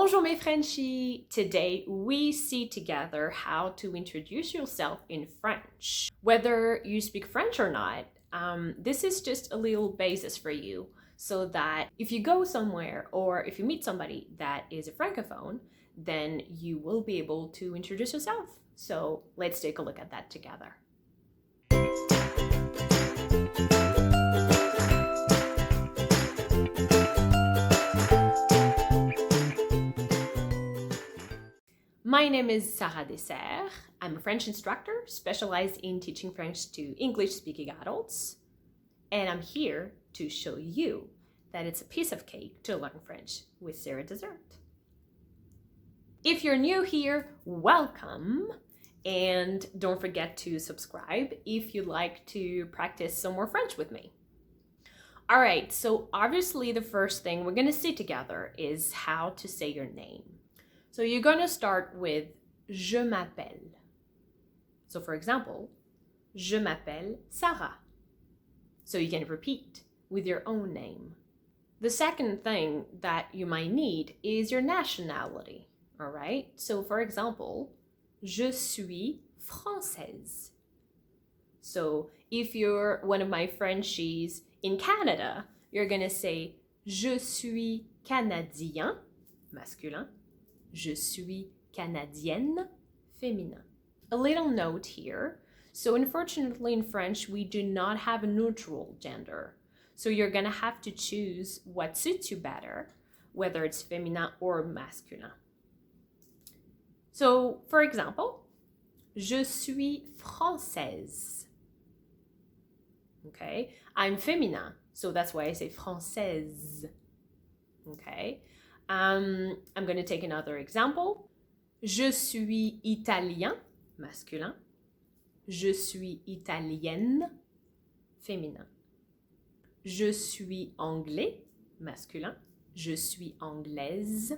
Bonjour mes Frenchies! Today we see together how to introduce yourself in French. Whether you speak French or not, this is just a little basis for you so that if you go somewhere or if you meet somebody that is a francophone, then you will be able to introduce yourself. So let's take a look at that together. My name is Sarah Dessert. I'm a French instructor specialized in teaching French to English-speaking adults. And I'm here to show you that it's a piece of cake to learn French with Sarah Dessert. If you're new here, welcome. And don't forget to subscribe if you'd like to practice some more French with me. All right, so obviously the first thing we're going to see together is how to say your name. So you're going to start with je m'appelle. So for example, je m'appelle Sarah. So you can repeat with your own name. The second thing that you might need is your nationality. All right? So for example, je suis française. So if you're one of my Frenchies in Canada, you're going to say je suis canadien, masculin. Je suis canadienne, féminin. A little note here. So unfortunately in French, we do not have a neutral gender. So you're gonna have to choose what suits you better, whether it's féminin or masculin. So for example, je suis française. Okay, I'm féminin, so that's why I say française. Okay. I'm going to take another example. Je suis italien, masculin. Je suis italienne, féminin. Je suis anglais, masculin. Je suis anglaise,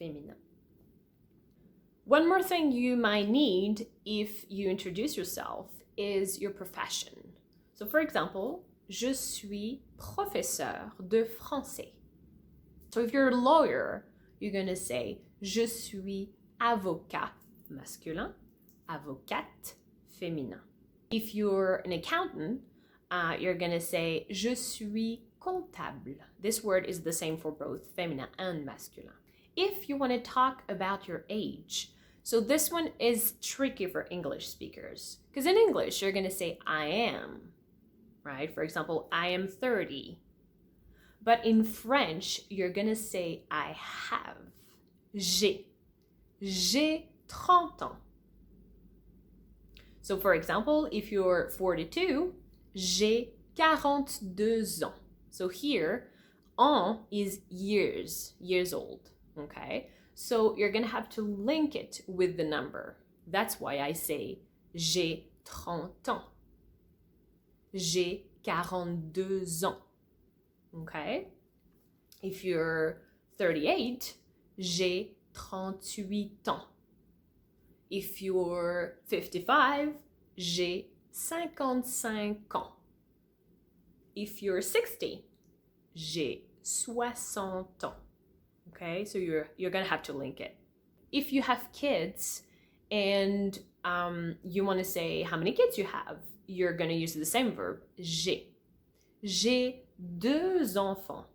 féminin. One more thing you might need if you introduce yourself is your profession. So for example, je suis professeur de français. So if you're a lawyer, you're going to say je suis avocat, masculin, avocate, féminin. If you're an accountant, you're going to say je suis comptable. This word is the same for both féminin and masculin. If you want to talk about your age, so this one is tricky for English speakers because in English, you're going to say I am, right? For example, I am 30. But in French, you're gonna say I have. J'ai. J'ai 30 ans. So for example, if you're 42, j'ai 42 ans. So here, ans is years old, okay? So you're gonna have to link it with the number. That's why I say j'ai 30 ans. J'ai 42 ans. Okay? If you're 38, j'ai 38 ans. If you're 55, j'ai 55 ans. If you're 60, j'ai 60 ans. Okay? So you're going to have to link it. If you have kids and you want to say how many kids you have, you're going to use the same verb, j'ai. J'ai 2 enfants.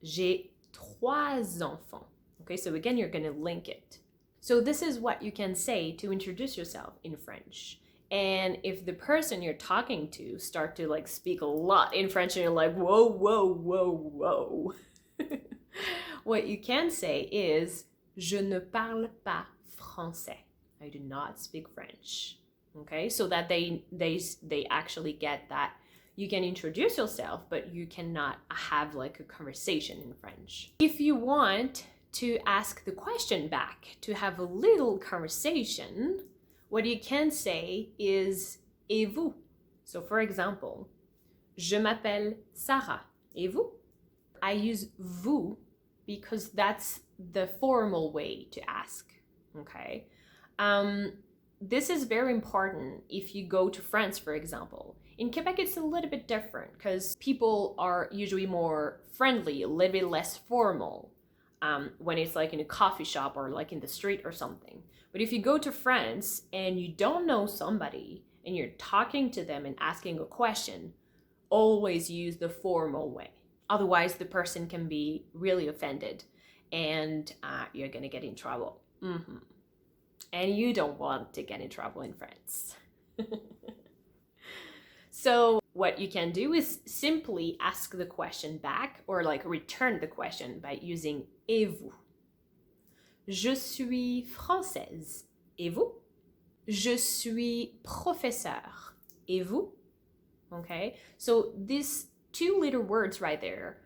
J'ai 3 enfants. Okay, so again, you're going to link it. So this is what you can say to introduce yourself in French. And if the person you're talking to start to like speak a lot in French and you're like, whoa, whoa, whoa, whoa. What you can say is, je ne parle pas français. I do not speak French. Okay, so that they actually get that. You can introduce yourself, but you cannot have like a conversation in French. If you want to ask the question back, to have a little conversation, what you can say is et vous? So for example, je m'appelle Sarah. Et vous? I use vous because that's the formal way to ask, okay? This is very important if you go to France, for example. In Quebec, it's a little bit different because people are usually more friendly, a little bit less formal. when it's like in a coffee shop or like in the street or something. But if you go to France and you don't know somebody and you're talking to them and asking a question, always use the formal way. Otherwise, the person can be really offended and you're going to get in trouble. And you don't want to get in trouble in France. So what you can do is simply ask the question back or like return the question by using et vous. Je suis française. Et vous? Je suis professeur. Et vous? Okay, so these two little words right there,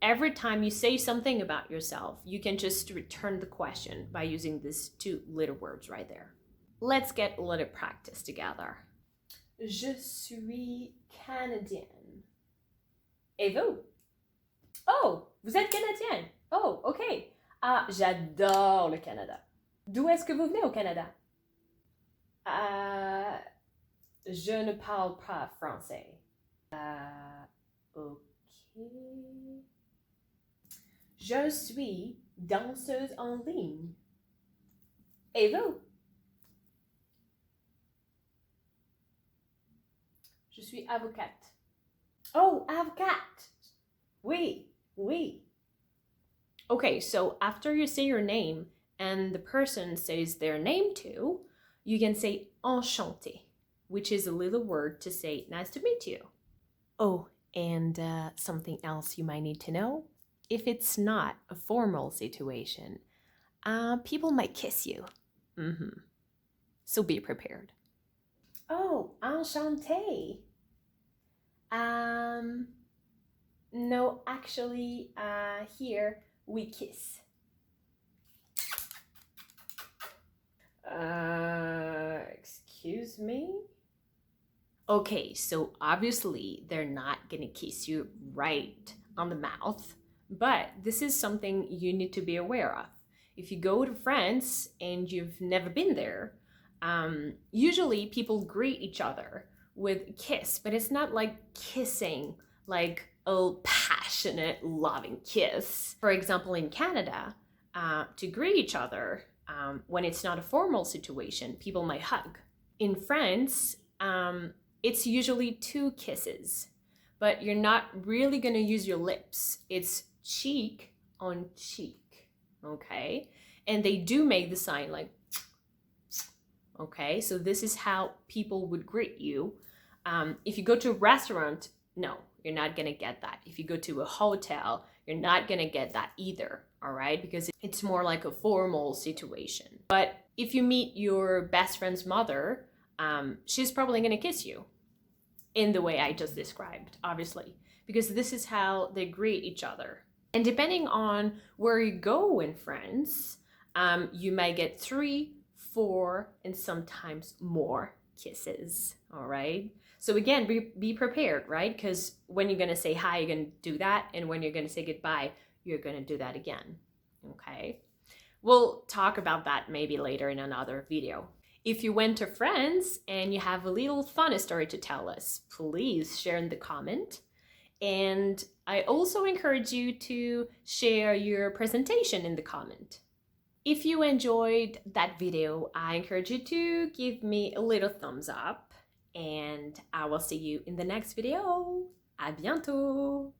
every time you say something about yourself, you can just return the question by using these two little words right there. Let's get a little practice together. Je suis canadienne. Et vous? Oh, vous êtes canadienne. Oh, ok. Ah, j'adore le Canada. D'où est-ce que vous venez au Canada? Je ne parle pas français. Ok. Je suis danseuse en ligne. Et vous? Je suis avocate. Oh, avocate. Oui, oui. Okay, so after you say your name and the person says their name too, you can say enchanté, which is a little word to say nice to meet you. Oh, and something else you might need to know. If it's not a formal situation, people might kiss you. So be prepared. Oh, enchanté. No, actually, here we kiss. Excuse me? Okay, so obviously they're not gonna kiss you right on the mouth, but this is something you need to be aware of. If you go to France and you've never been there, usually people greet each other with a kiss, but it's not like kissing, like a passionate, loving kiss. For example, in Canada, to greet each other, when it's not a formal situation, people might hug. In France, it's usually 2 kisses, but you're not really gonna use your lips. It's cheek on cheek, okay? And they do make the sign like, okay? So this is how people would greet you. If you go to a restaurant, no, you're not gonna get that. If you go to a hotel, you're not gonna get that either, all right? Because it's more like a formal situation. But if you meet your best friend's mother, she's probably gonna kiss you in the way I just described, obviously, because this is how they greet each other. And depending on where you go in France, you might get 3, 4, and sometimes more kisses, all right? So again, be prepared, right? Because when you're gonna say hi, you're gonna do that, and when you're gonna say goodbye, you're gonna do that again, okay? We'll talk about that maybe later in another video. If you went to France and you have a little funny story to tell us, please share in the comment. And I also encourage you to share your presentation in the comment. If you enjoyed that video, I encourage you to give me a little thumbs up, and I will see you in the next video. À bientôt!